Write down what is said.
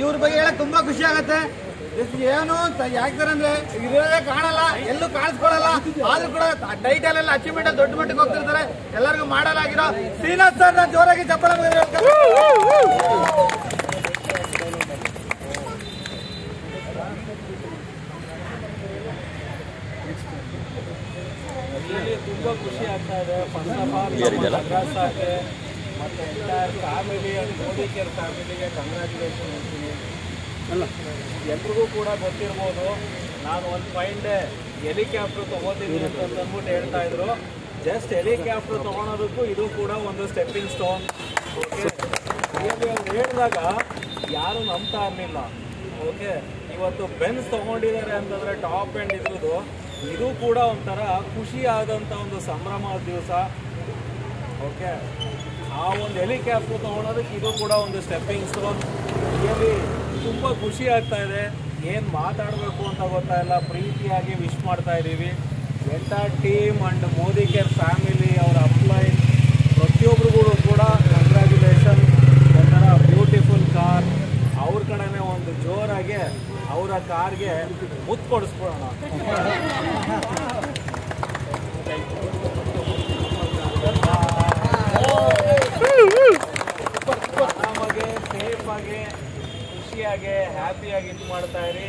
ಇವ್ರ ಬಗ್ಗೆ ಹೇಳಕ್ ತುಂಬಾ ಖುಷಿ ಆಗುತ್ತೆ. ಏನು ಯಾಕಂದ್ರೆ ಇರೋದೇ ಕಾಣಲ್ಲ, ಎಲ್ಲೂ ಕಾಣಿಸ್ಕೊಳ್ಳಲ್ಲ, ಆದ್ರೂ ಕೂಡ ಟೈಟಲ್ ಎಲ್ಲ ಅಚೀವ್ಮೆಂಟ್ ದೊಡ್ಡ ಮಟ್ಟಿಗೆ ಹೋಗ್ತಿರ್ತಾರೆ. ಎಲ್ಲರಿಗೂ ಮಾಡಲಾಗಿರೋ ಶ್ರೀನಾಥ್ ಸರ್ ಜೋರಾಗಿ ಚಪ್ಪಳ ತುಂಬಾ ಖುಷಿ ಆಗ್ತಾ ಇದೆ. ಫಸ್ಟ್ ಆಫ್ ಆಲ್ ಮತ್ತೆ entire family and Modi care ಫ್ಯಾಮಿಲಿಗೆ ಕಂಗ್ರ್ಯಾಚುಲೇಷನ್ ಹೇಳ್ತೀನಿ. ಎಲ್ರಿಗೂ ಕೂಡ ಗೊತ್ತಿರ್ಬೋದು, ನಾನು ಒಂದು 5 ಡೇ ಹೆಲಿಕಾಪ್ಟರ್ ತೊಗೋತೀನಿ ಅಂತ ಅಂದ್ಬಿಟ್ಟು ಹೇಳ್ತಾ ಇದ್ರು. ಜಸ್ಟ್ ಹೆಲಿಕಾಪ್ಟರ್ ತೊಗೊಳೋದಕ್ಕೂ ಇದು ಕೂಡ ಒಂದು ಸ್ಟೆಪ್ಪಿಂಗ್ ಸ್ಟೋನ್. ಓಕೆ, ಅವ್ರು ಹೇಳಿದಾಗ ಯಾರು ನಂಬ್ತಾ ಇರಲಿಲ್ಲ. ಓಕೆ, ಇವತ್ತು ಬೆನ್ಸ್ ತೊಗೊಂಡಿದ್ದಾರೆ ಅಂತಂದರೆ ಟಾಪ್ ಎಂಡ್ ಇದ್ರದ್ದು ಇದು ಕೂಡ ಒಂಥರ ಖುಷಿ ಆದಂಥ ಒಂದು ಸಂಭ್ರಮದ ದಿವಸ. ಓಕೆ, ಆ ಒಂದು ಹೆಲಿಕಾಪ್ಟರ್ ತೊಗೊಳೋದಕ್ಕೆ ಇದು ಕೂಡ ಒಂದು ಸ್ಟೆಪ್ಪಿಂಗ್ ಸ್ಟೋನ್. ರಿಯಲಿ ತುಂಬ ಖುಷಿ ಆಗ್ತಾ ಇದೆ. ಏನು ಮಾತಾಡಬೇಕು ಅಂತ ಗೊತ್ತಾಯಿಲ್ಲ. ಪ್ರೀತಿಯಾಗಿ ವಿಶ್ ಮಾಡ್ತಾ ಇದ್ದೀವಿ entire team and Modi care family, ಅವರ ಅಪ್ಲೈನ್ ಪ್ರತಿಯೊಬ್ಬರಿಗೂ ಕೂಡ ಕಂಗ್ರ್ಯಾಚುಲೇಷನ್. ಒಂಥರ ಬ್ಯೂಟಿಫುಲ್ ಕಾರ್. ಅವ್ರ ಕಡೆನೇ ಒಂದು ಜೋರಾಗಿ ಅವರ ಕಾರ್ಗೆ ಮುತ್ತು ಕೊಡಿಸ್ಬಿಡೋಣ. ಆರಾಮಾಗಿ, ಸೇಫಾಗಿ, ಖುಷಿಯಾಗಿ, ಹ್ಯಾಪಿಯಾಗಿ ಇದು ಮಾಡ್ತಾ ಇರಿ.